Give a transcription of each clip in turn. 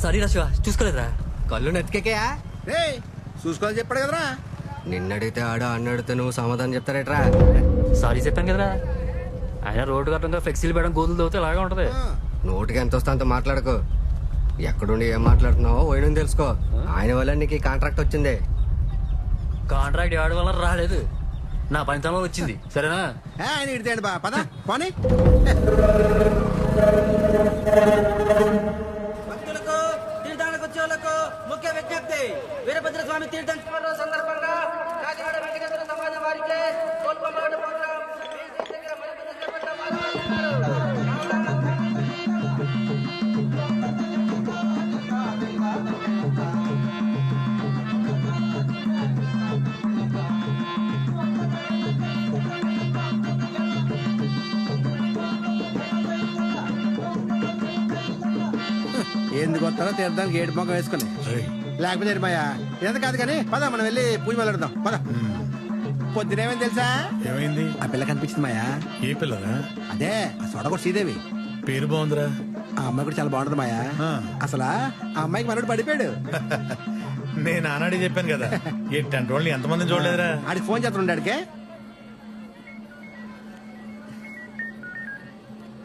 Sorry రా శివ, చూసుకోలేదురా. కళ్ళు నెత్తికెక్కయా? చూసుకోవాలి చెప్పాడు కదరా. నిన్నడితే ఆడో అన్నడితే నువ్వు సమాధానం చెప్తారేట్రా? సారీ చెప్పాను కదరా. ఆయన రోడ్డు కట్టంగా ఫ్లెక్సీలు పెట్టడం గోతులు తవ్వుతే ఇలాగే ఉంటది. నోటికి ఎంత వస్తే అంత మాట్లాడకు. ఎక్కడుండి ఏం మాట్లాడుతున్నావో పోయిన తెలుసుకో. ఆయన వల్ల నీకు ఈ కాంట్రాక్ట్ వచ్చింది. కాంట్రాక్ట్ ఆడి వల్ల రాలేదు, నా పనితనం వచ్చింది. సరేనా? ఆయన ఇడితేండి బా పద పోనీ. భక్తులకు తీర్థానికి వచ్చేవాళ్లకు ముఖ్య విజ్ఞప్తి. వీరభద్ర స్వామి తీర్థం సందర్భంగా కాకినాడ వెంకటేశ్వర సమాజం వారికి కోల్పమాడ ప్రోగ్రాం ఎందుకు వస్తారో తీర్థానికి ఏడు మొక్క వేసుకుని, లేకపోతే మాయా ఎంత కాదు కానీ పద మనం వెళ్ళి పూజ మొదలెడదాం పద. పొద్దునేమని తెలుసా? ఏమైంది? ఆ పిల్ల కనిపించింది మాయా. ఏ పిల్లరా? అదే ఆ సొడగొట్టు శ్రీదేవి. పేరు బాగుందిరా. ఆ అమ్మాయి కూడా చాలా బాగుంటది మాయా. అసలు ఆ అమ్మాయికి మనోడు పడిపోయాడు. నేను ఆనాడే చెప్పాను కదా, ఈ 10 రోజులు ఎంతమంది చూడలేదురా. ఆడికి ఫోన్ చేస్తుండే ఆడికే.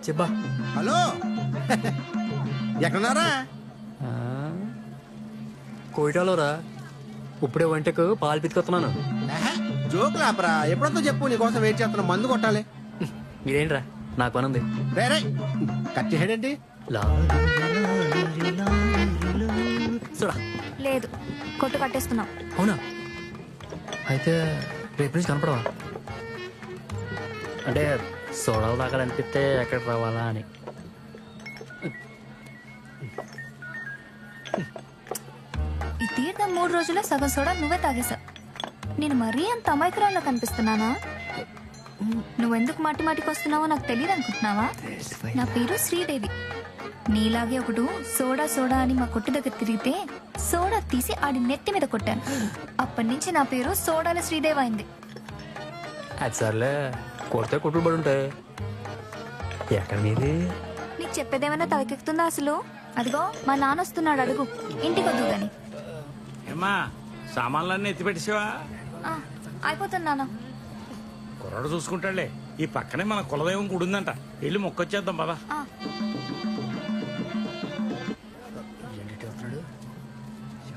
చెప్పా. హలో ఎక్కడున్నారా? కోయిటాలో రా. ఇప్పుడే వంటకు పాలు పితుకొస్తున్నాను. జోకులు ఆపరా, ఎప్పుడంతో చెప్పు, నీకోసం వెయిట్ చేస్తున్నా. మందు కొట్టాలి. మీరేంట్రా, నాకు పని ఉంది. వేరే కట్ చేసేడేంటి? చూడా. లేదు, కొట్టు కట్టేస్తున్నాం. అవునా? అయితే రేపు నుంచి కనపడవా? అంటే సోడాలు తాగాలనిపిస్తే ఎక్కడికి రావాలా అని. ఈ తీర్థం 3 రోజుల్లో సగం సోడా నువ్వే తాగేశా. నేను మరీ అంత అమాయకురాల్లో కనిపిస్తున్నానా? నువ్వెందుకు మాటి మాటికి వస్తున్నావో నాకు తెలియదు అనుకుంటున్నావా? నా పేరు శ్రీదేవి. నీలాగే ఒకడు సోడా సోడా అని మా కొట్టు దగ్గర తిరిగితే సోడా తీసి ఆడి నెత్తి మీద కొట్టాను. అప్పటి నుంచి నా పేరు సోడాల శ్రీదేవి అయింది. అది సర్లే, కొడితే కొట్టుడు పడి ఉంటాయి. ఎక్కడ మీది? నీకు చెప్పేదేమైనా తలకెక్కుతుందా అసలు? అదిగో మా నాన్న వస్తున్నాడు, అడుగు. ఇంటికి వద్దు గాని. ఏమ్మా సామాన్లన్నీ ఎత్తి పెట్టేసావా? అయిపోతుంది నాన్న. కుర్రాడు చూసుకుంటాడులే. ఈ పక్కనే మన కులదైవం గుడి ఉందంట, వెళ్ళి మొక్కొచ్చేద్దాం పదా.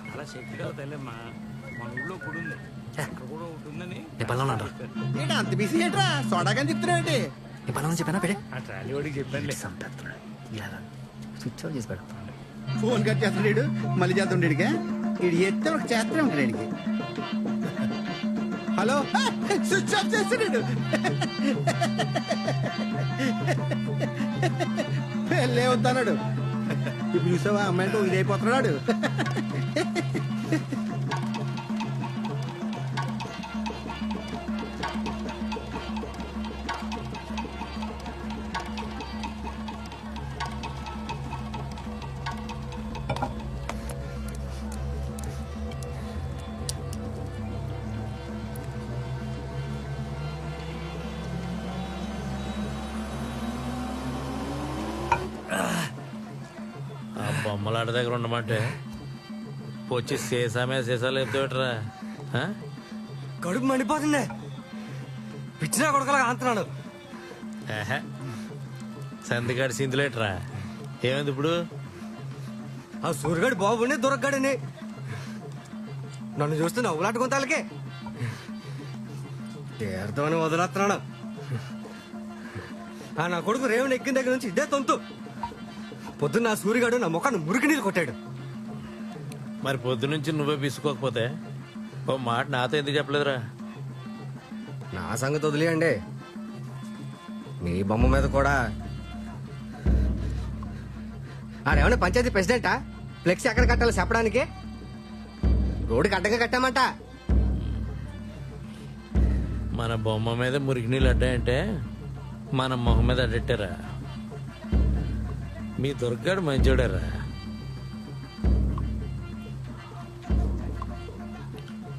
చాలా శక్తి కదా తల్లమ్మా, మన ఊళ్ళో గుడి ఉంది, అక్కడ కూడా ఒకటి ఉందని. ఏంటి అంత బిజీ ఏంట్రా? సోడాగా చెప్తున్నావు. చెప్పానా పెడే ఆ ట్రాలీ వాడికి చెప్పండి. స్విచ్ ఆఫ్ చేసి పెడతాను. ఫోన్ కట్ చేస్తున్నాడు, మళ్ళీ చేస్తుండేడిగా. ఇడు ఎత్తే ఒక చేస్తూనే ఉంటాడు ఇడికి. హలో, స్విచ్ ఆఫ్ చేస్తున్నాడు. వెళ్ళే వద్దన్నాడు. ఇప్పుడు చూసావా అమ్మాయితో ఇదైపోతున్నాడు. బొమ్మలాట దగ్గర ఉండమంటే వచ్చి సీసామే సీసాలు ఎత్తురా. కడుపు మండిపోతుంది. పిచ్చినా కొడకలాగా అంటున్నాడు. సందిగాడి సిందులేట్రా. ఏమైంది ఇప్పుడు? ఆ సూర్యగాడు బాబుని దొరకగాడని నన్ను చూస్తే నవ్వులాట కొంతాలకే తీర్థమని వదిలేస్తున్నాడు. నా కొడుకు రేవుని ఎక్కిన దగ్గర నుంచి ఇదే తొంతు. పొద్దున్న నా సూర్యగాడు నా ముఖాన్ని మురికి నీళ్ళు కొట్టాడు. మరి పొద్దు నుంచి నువ్వే పిసుకోకపోతే ఓ మాట నాతో ఎందుకు చెప్పలేదురా? నా సంగతి వదిలేయండి, మీ బొమ్మ మీద కూడా. ఆడేమన్నా పంచాయతీ ప్రెసిడెంటా? ఫ్లెక్స్ ఎక్కడ కట్టాలో చెప్పడానికి? రోడ్డుకి అడ్డగా కట్టామంట. మన బొమ్మ మీద మురికి నీళ్ళు అడ్డాయంటే మన మొహం మీద అడ్డెట్టారా? మీ దుర్గాడు మంచోడారా?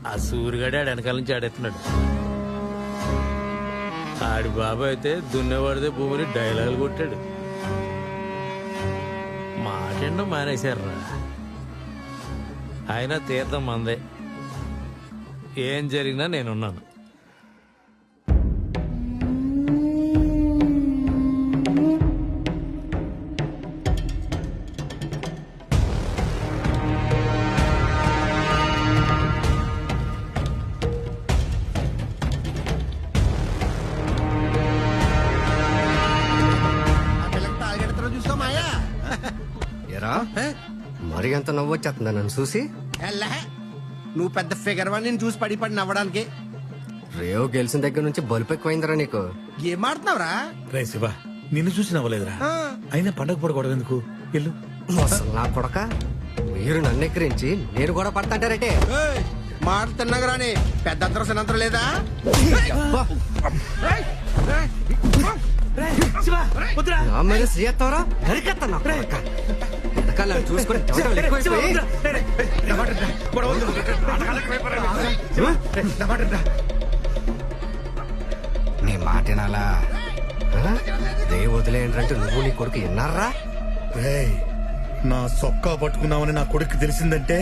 ఆ సూర్యుగాడే ఆడు వెనకాల నుంచి ఆడెత్తున్నాడు. ఆడి బాబు అయితే దున్నేవాడితే భూమిని డైలాగులు కొట్టాడు. మాటండం మానేశారా. అయినా తీర్థం మందే. ఏం జరిగినా నేనున్నాను. ఆ పిల్లకి తాగెడతారో చూసుకో మాయా. ఎరా మరి ఎంత నవ్వు వచ్చేస్తుందా నన్ను చూసి? ఎల్లే. నువ్వు పెద్ద ఫిగర్ వన్ నేను చూసి పడి నవ్వడానికి. రేవ్ గెలిచిన దగ్గర నుంచి బలుపు ఎక్కువైందిరా నీకు. ఏం ఆడుతున్నావురా? రే శివ, నిన్ను చూసి నవ్వలేదురా. అయినా పండగ పూట గొడవ ఎందుకు? ఇల్లు అసలు నా కొడక మీరు నన్ను ఎక్కిరించి నేను కూడా పడతాంటారటే. మాట తిన్నాగా రాని పెద్ద అంతరం సినంతరం లేదా? నా మీద శ్రీయత్తవరా నరికెత్తా నా కొడక. వెనకాల చూసుకొని చెమటలు ఎక్కువైపోయి. నీ మాట వినాలా? దే వదిలేయండి నువ్వు నీ కొడుకు విన్నారా? రేయ్, నా సొక్కా పట్టుకున్నావని నా కొడుకు తెలిసిందంటే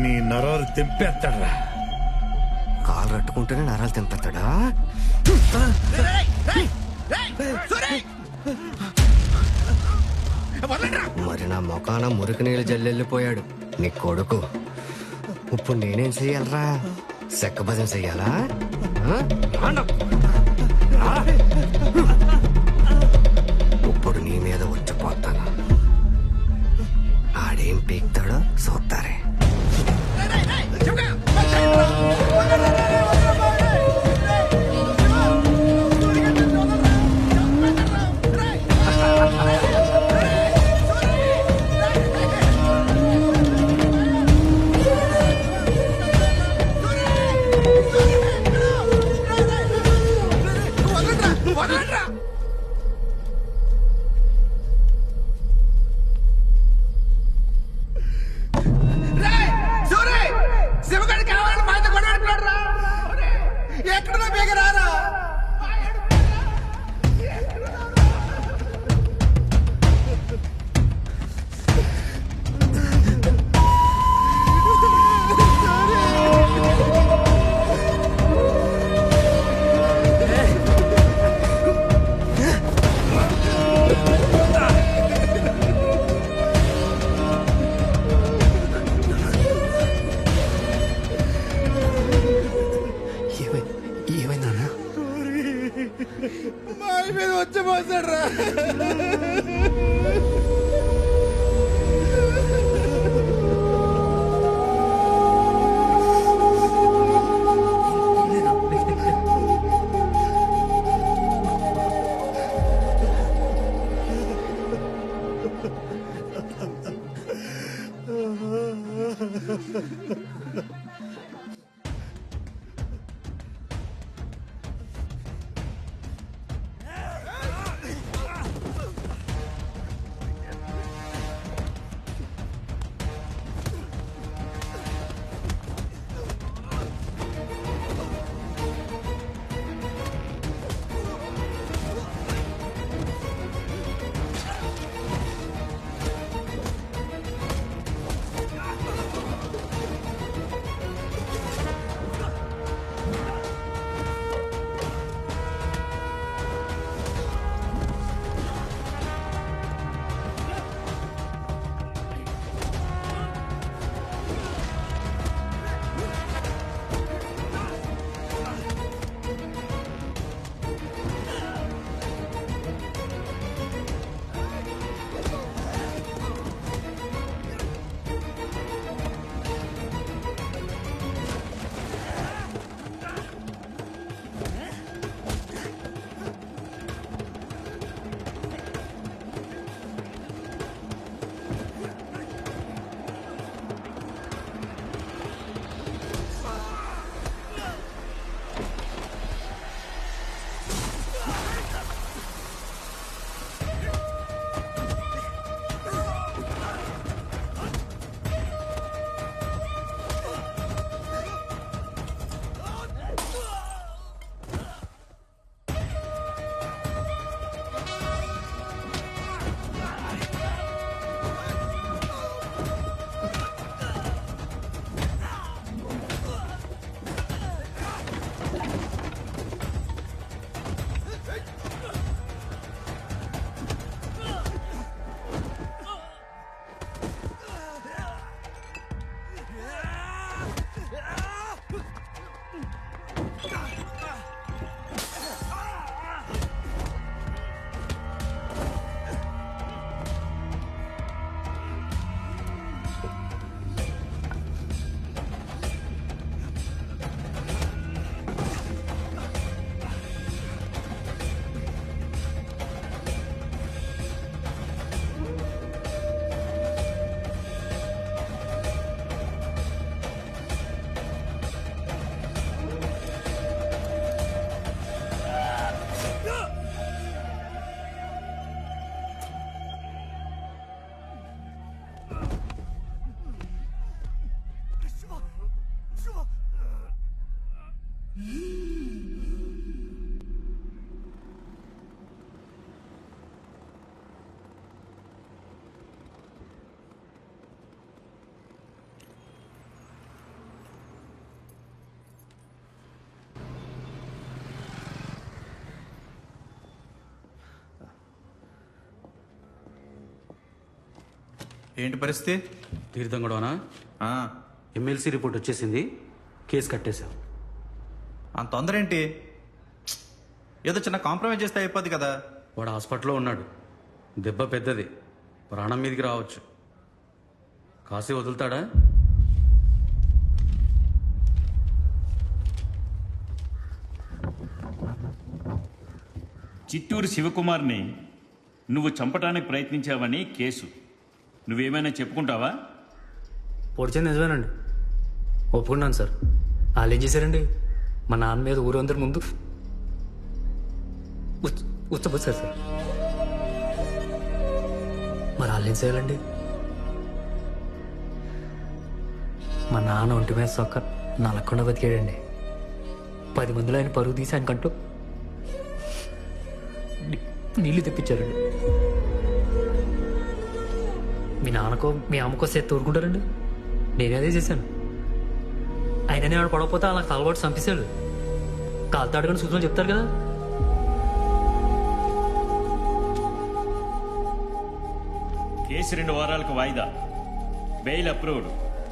నీ నరాలు తెంపేస్తాడ్రా. కాలు రట్టుకుంటేనే నరాలు తెంపుతాడా? మరి నా మొఖాన మురికి నీళ్ళు జల్లెళ్ళిపోయాడు నీ కొడుకు. ఇప్పుడు నేనేం చెయ్యాలరా? సెక్క భజన చెయ్యాలా? ఇప్పుడు నీ మీద వచ్చిపోతాను. ఆడేం పీక్తాడో చూస్తారే. ఎక్కడ బేగరారా? ఏమైందన్నా? మాయ మీద వచ్చిపోతాడు రా. ఏంటి పరిస్థితి? తీర్థం గొడవనా? ఎమ్మెల్సీ రిపోర్ట్ వచ్చేసింది, కేసు కట్టేశాం. అంత తొందర ఏంటి? ఏదో చిన్న కాంప్రమైజ్ చేస్తే అయిపోద్ది కదా. వాడు హాస్పిటల్లో ఉన్నాడు, దెబ్బ పెద్దది, ప్రాణం మీదకి రావచ్చు. కాసి వదులుతాడా? చిత్తూరు శివకుమార్ని నువ్వు చంపడానికి ప్రయత్నించావని కేసు. నువ్వేమైనా చెప్పుకుంటావా? పొడిచింది నిజమేనండి, ఒప్పుకున్నాను సార్. వాళ్ళు ఏం చేశారండి, మా నాన్న మీద ఊరందరి ముందు ఉచ్చబోసారు సార్. మరి వాళ్ళు ఏం చేయాలండి? మా నాన్న ఒంటి మీద సొక్క నలకుండా బతికాడండి. 10 మందిలో ఆయన పరుగు తీసి ఆయన కంటూ నీళ్లు తెప్పించారండి. మీ నాన్నకో మీ అమ్మకో సేత్ తోరుకుంటారండి. నేనే అదే చేశాను. ఆయననే వాడు పడకపోతే అలా తలబాటు చంపేశాడు. కాలుతో అడగని సూచనలు చెప్తారు కదా. కేసు 2 వారాలకు వాయిదా. Bail approved.